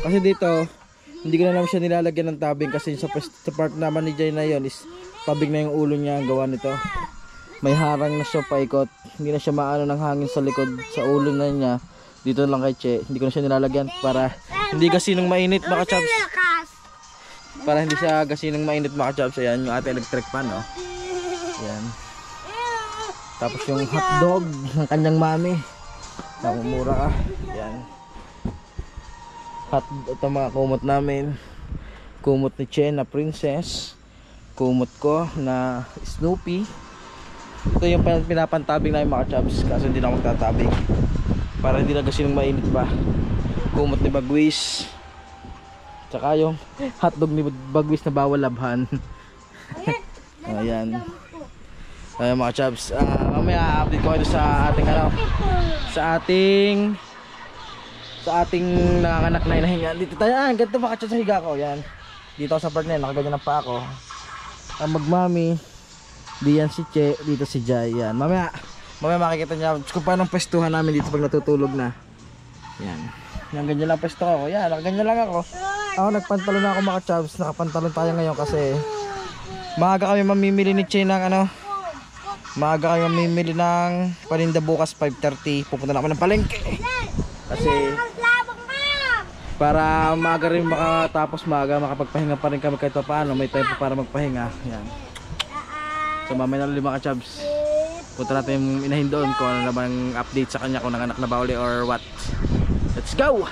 Kasi dito, hindi ko na naman siya nilalagyan ng tabing kasi sa part naman ni Jay na yon is tabing na yung ulo niya ang gawa nito. May harang na siya paikot. Hindi na siya maano ng hangin sa likod sa ulo na niya. Dito lang kay Che. Hindi ko na siya nilalagyan para hindi kasi nung mainit mga chubs. Para hindi siya gasinang mainit mga chops. Ayan yung ating electric pan, oh. Ayan. Tapos yung hotdog ng kanyang mami. Nakumura ka. Ayan. Ito mga kumot namin. Kumot ni Chen na princess. Kumot ko na Snoopy. Ito yung pinapantabing namin mga chops. Kaso hindi na ako magtatabing. Para hindi na gasinang mainit pa. Kumot ni Bagwis. Tsaka yung hotdog ni Bagwis na bawal labhan. Ayan. Ayan mga chops. Mamaya update ko kayo sa ating sa ating nanganganak na inahinga. Dito tayo. Ganito mga chops sa higa ko. Ayan. Dito ako sa part na yun. Nakaganyan pa ako. Ang magmami. Diyan si Che. Dito si Jai. Ayan. Mamaya makikita niya kung paano pwestuhan namin dito pag natutulog na. Ayan. Yan, ganyan lang pwesto ko. Yan, ganyan lang ako. Ako nagpantalon na ako mga chops. Nakapantalon tayo ngayon kasi maaga kami mamimili ni Che ng maaga kami mamimili ng paninda bukas 5:30. Pupunta na ako ng palengke. Kasi para maaga rin makatapos maaga, makapagpahinga pa rin kami kahit pa paano. May time pa para magpahinga. Yan. So mamaya na ulit mga chops. Punta natin yung inahin doon kung ano naman update sa kanya kung nanganak na ba uli or what. Let's go!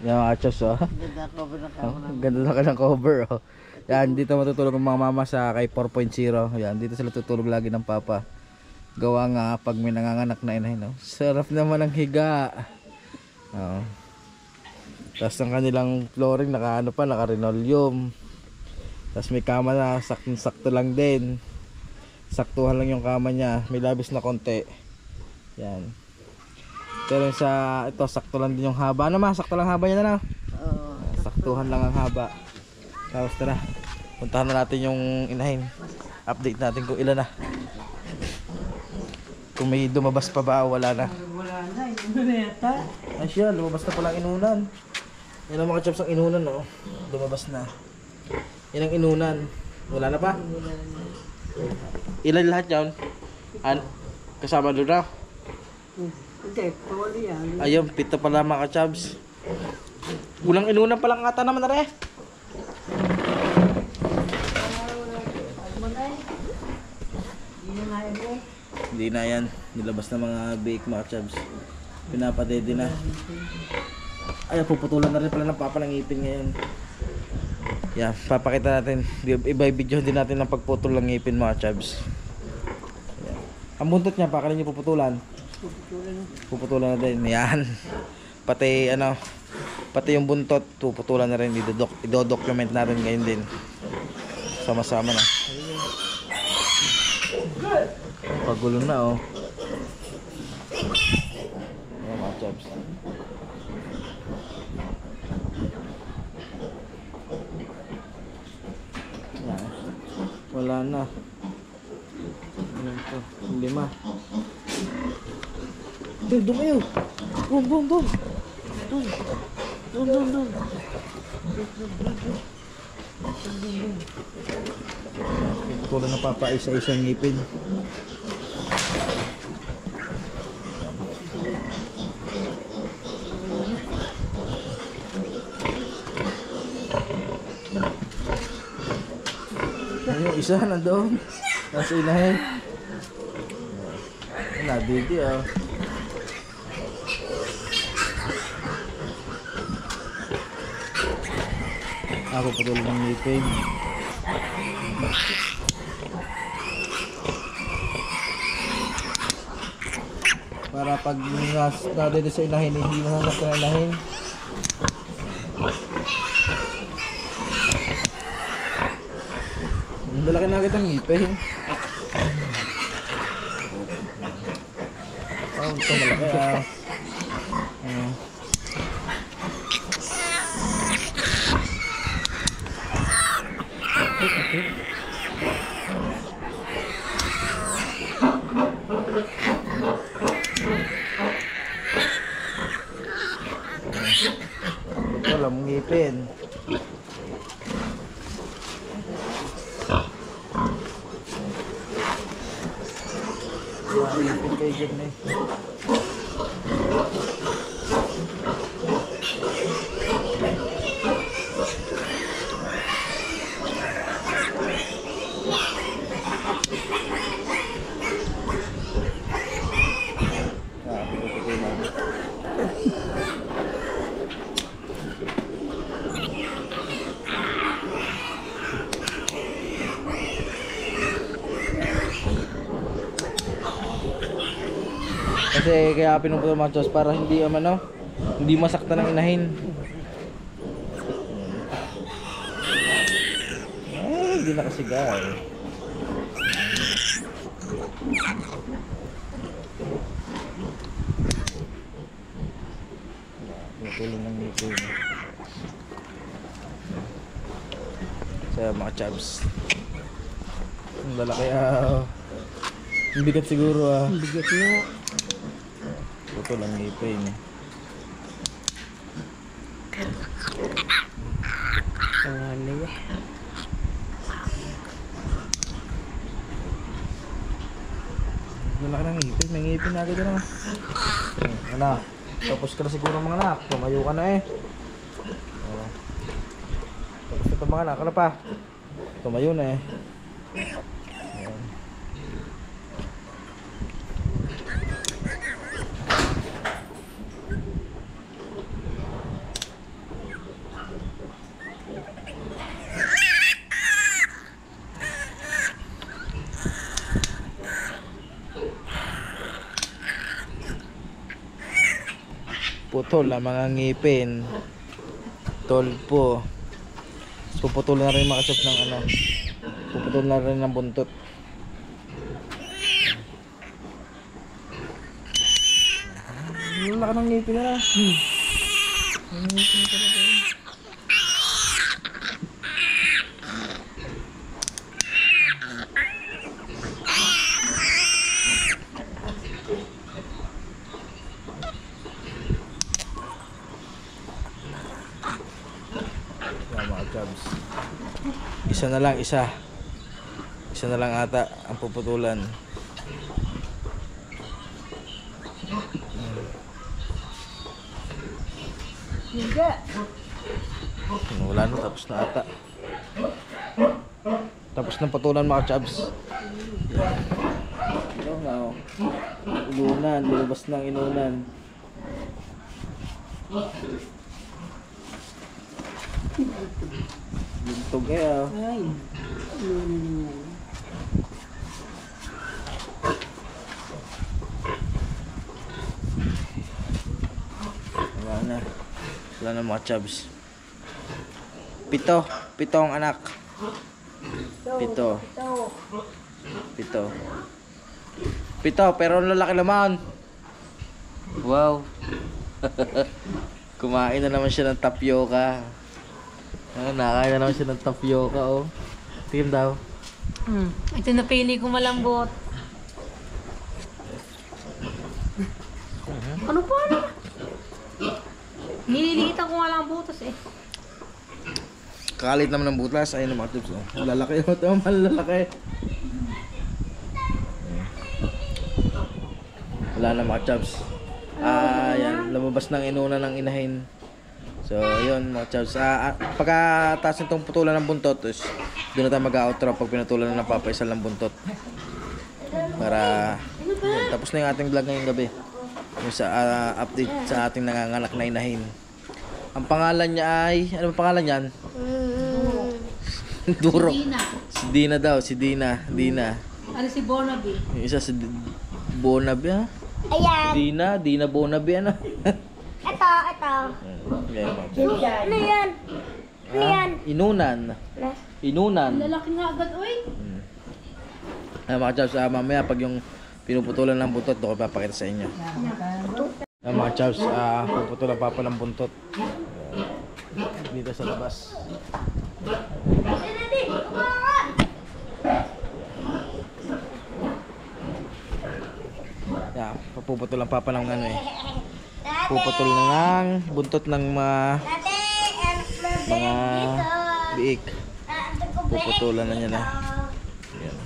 Yan mga chops, oh.
Ganda cover ng camera.
Ganda na ka ng cover, oh. Yan, dito matutulog ang mga mama sa kay 4.0. Yan, dito sila tutulog lagi ng papa. Gawa nga pag may nanganganak na inahin, oh. Sarap naman ang higa. Oh. Tapos ang kanilang flooring naka-linoleum. Tapos may kama na sakto lang din. Saktuhan lang yung kama niya. May labis na konti. Yan. Pero sa ito sakto lang din yung haba. Ano ma? Sakto lang haba niya na.
Oo.
Saktuhan lang ang haba. Tapos tara. Puntahan na natin yung inahin. Update natin kung ilan na. Kung may lumabas pa ba o wala na.
Wala na. Inunan na yata.
Ay siya, lumabas na pala ang inunan. Yan ang mga chops ang inunan, oh. Lumabas na. Yan ang inunan. Wala na pa? Ilan lahat yan? Kasama doon na?
Hindi, pawali yan.
Ayun, pito pala mga chops. Ulang inunan pala nga ata naman na rin. Hindi na yan. Nilabas na mga bake mga chops. Pinapadede na. Ay, puputulan na rin pala ng papa ng ngipin ngayon. Yan, papakita natin. Iba-video din natin ng pagputol ng ngipin mga chops. Yan. Ang buntot niya, pakalin niyo puputulan. Puputulan na din. Yan. Pati yung buntot, puputulan na rin. I-document na rin ngayon din. Sama-sama na. Pagulo na, oh. Ayan mga chops. Yan. Wala na. Ayan to. 5. Doon kayo. Doon. Putulan na papa isa-isang ngipin. Yung isa nandoon. Nasa inahin. Nadidi, oh. Ako patuloy ng ngipin. Para pag nadito sa inahin, hindi mahanap ka na inahin. Malaki na kitang ngipin. Oh, ito malaki, ah. Ito lang ngipin. Ngipin kayo dyan eh. Kasi kaya pinuputol mga chops para hindi hindi masaktan ng inahin. Ay, hindi nakasigaw. Pinutulong ng ngipin. Sa mga chops. Ang lalaki ang bigat siguro
Ang bigat nga.
Putol ang ngipin.
Ano yan?
Lalaki ng ngipin. May ngipin na agad na. Anak, tapos ka na siguro mga anak. Tumayo ka na eh. Oh. Tapos ito mga anak. Ano pa? Tumayo na eh. Ayan. Putol ang mga ngipin. Tolpo. Puputol na rin mga chops ng puputol na rin ng buntot. Yung laki ng ngipin na. Ang ngipin na talaga. Mga chubs. Isa na lang ata ang puputulan.
Hindi.
Wala na, tapos na ata. Tapos na putulan mga chubs. Ano nga oh. Inunan, nilabas ng inunan. Lintog kaya.
Ay.
Wala na mga chubs. Pito ang anak. Pito, pero ang lalaki naman. Wow. Kumain na naman siya ng tapioca. Nakain na naman siya ng tapioca, oh. Tingin daw.
Ito napili ko malambot. Ano pa? Nililitan ko nga lang ang butas eh.
Kakalit naman ng butas. Ayun ang mga tips, oh. Malalaki, oh. Ito, malalaki. Wala na mga chubs. Yan. Lumabas ng inuna ng inahin. So, yun mga chubs. Pagkataas nitong putulan ng buntot, doon na tayo mag-outro pag pinutulan na ng papaisal ng buntot. Para, yun, tapos na yung ating vlog ngayong gabi. Yung sa update sa ating nanganganak na inahin. Ang pangalan niya ay, ano ba pangalan niyan? Duro. Si Dina daw, si Dina.
Ano si Bonaby?
Yung isa si Bonaby, ha?
Ayan.
Dina Bonaby, ano?
Ito. Ano yan?
Inunan.
Lalaki nga agad, uy.
Mga chubs, mamaya pag yung pinuputulan ng buntot, doon ko papakita sa inyo. Mga chubs, puputulan pa ng buntot. Dito sa labas. Papuputulan pa ng puputol na ng buntot ng mga biik. Puputulan na niya na. Yan.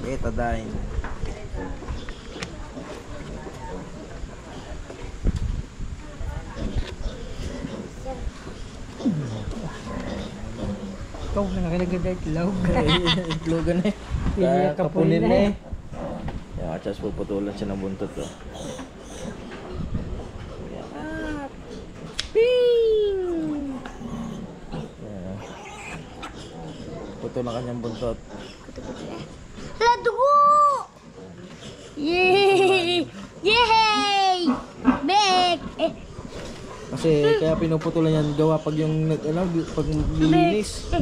Betadine.
Ikaw na nakalagay itlog.
Itlogan eh. Kapunin na eh. Yan, at puputulan siya ng buntot to. Ping! puputol ang kanyang buntot.
Let's go! Yay! Yay! Back!
Kasi kaya pinuputulan yan gawa pag yung pag lilinis.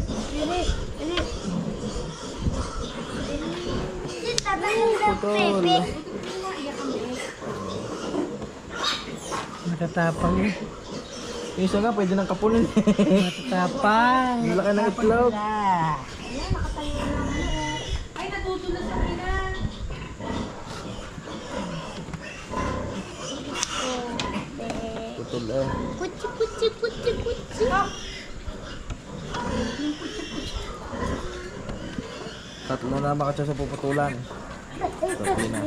Putol.
Matatapang eh.
Yung isa nga pwede nang kapunin.
Matatapang.
Ang laki ng itlog. Putol eh.
Kutsi.
Tatlo na makatsa sa puputulan. Tatlo na.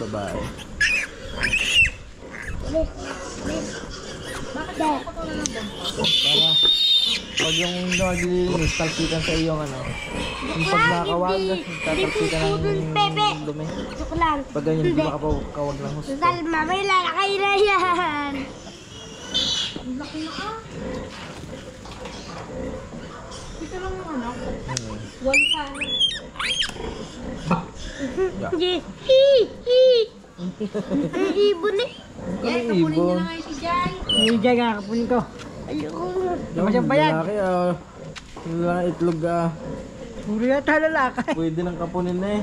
Babae. Para pag yung naglilinis, talpikan sa iyong ano. Yung pag nakawag, tatalpikan ng dumi.
Joke lang.
Pag ganyan, hindi makapawag ng husto.
Salma, may lalakay na yan.
Yeah.
Ibon eh.
Ang ibon.
Hindi dyan nga kapunin ko.
Ayoko.
Dapat siyang bayad.
Lalaki lalaki itlog
Puro yata lalaki.
pwede nang kapunin na eh.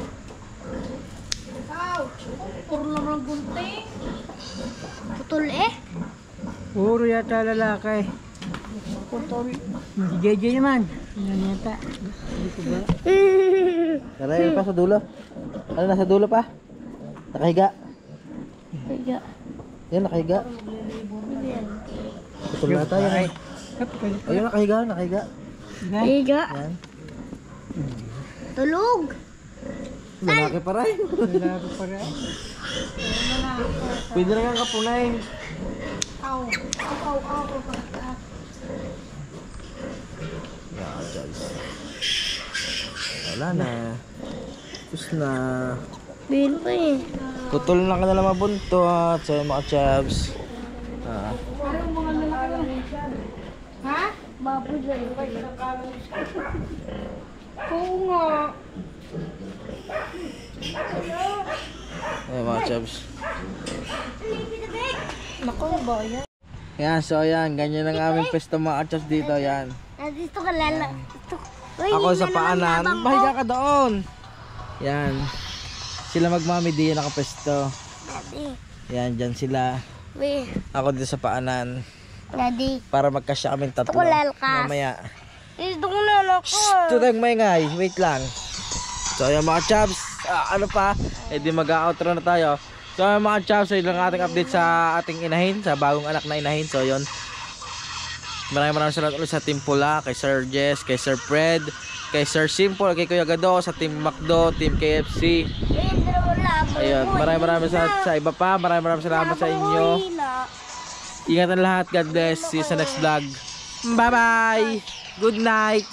Putol eh.
Puro yata lalaki.
Putol.
Si JJ naman. Yan yata. Dito ba?
Tara, yun pa sa dulo. Ano, nasa dulo pa? Nakahiga.
Kaya.
Yan, nakahiga. Putol na tayo. Ayun, nakahiga.
Higa.
Yan.
Tulog.
Lalaki pa rin.
Lalaki pa rin.
Pwede na nga kapunay. Yeah, guys. Wala na. Tapos na.
Bin pa eh.
Putol na ka na lang mabuntot sa mga chabs.
Ha? Baboy dyan. Oo nga.
Ay, mga chabs.
Naku, ba yan?
Yan, so yan. Ganyan ang aming pwesto mga chabs dito. Yan.
Nandito ka lala. Uy,
Ako
hindi
sa
na
paanan.
naman yabang
Mahiga
ko.
ka doon. Yan. Sila magmami di nakapwesto.
Daddy.
Yan, dyan sila.
Uy,
Ako dito sa paanan.
daddy.
Para magkasya kaming tatlo.
Gusto ko lalkas.
Mamaya.
Dito ko na ako.
Tutag maingay. Wait lang. So yan mga chabs. Ano pa? Eh di mag-outro na tayo. So yan mga chabs. So yun lang ating update sa ating inahin. Sa bagong anak na inahin. So yun. Maraming salamat ulit sa Team Pula. Kay Sir Jess. Kay Sir Fred. Kay Sir Simple. Kay Kuya Gado. Sa Team Macdo. Team KFC. Ayun. Maraming salamat sa iba pa. Maraming salamat sa inyo. Ingatan lahat. God bless. See you sa next vlog. Bye bye. Good night.